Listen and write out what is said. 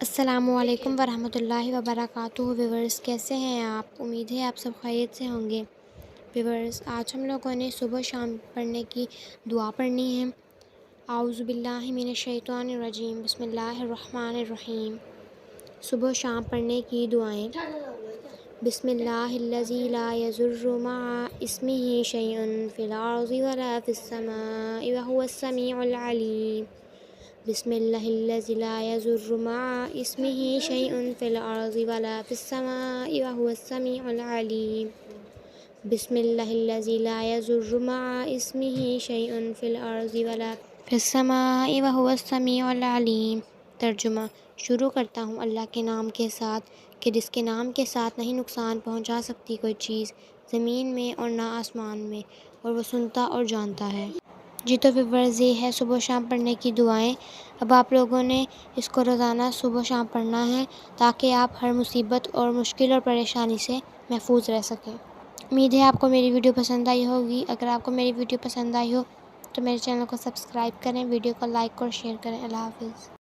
السلام علیکم ورحمۃ اللہ وبرکاتہ۔ ویورز کیسے ہیں آپ؟ امید ہے آپ سب خیریت سے ہوں گے۔ ویورز آج ہم لوگوں نے صبح شام پڑھنے کی دعا پڑھنی ہے۔ اعوذ باللہ من الشیطان الرجیم، بسم اللہ الرحمن الرحیم۔ صبح شام پڑھنے کی دعائیں: بسم اللہ الذی لا یضر مع اسمہ شیء فی الارض ولا فی السماء وہو السمیع العلیم۔ بسم اللہ الذی لا یضر مع اسمہ شیء فی الارض ولا فی السماء وہو السمیع العلیم۔ بسم اللہ الذی لا یضر مع اسمہ شیء فی الارض ولا فی السماء وہو السمیع العلیم۔ ترجمہ: شروع کرتا ہوں اللہ کے نام کے ساتھ کہ جس کے نام کے ساتھ نہیں نقصان پہنچا سکتی کوئی چیز زمین میں اور نہ آسمان میں، اور وہ سنتا اور جانتا ہے۔ جی تو ویورز یہ ہے صبح شام پڑھنے کی دعائیں۔ اب آپ لوگوں نے اس کو روزانہ صبح شام پڑھنا ہے تاکہ آپ ہر مصیبت اور مشکل اور پریشانی سے محفوظ رہ سکیں۔ امید ہے آپ کو میری ویڈیو پسند آئی ہوگی۔ اگر آپ کو میری ویڈیو پسند آئی ہو تو میرے چینل کو سبسکرائب کریں، ویڈیو کو لائک اور شیئر کریں۔ اللہ حافظ۔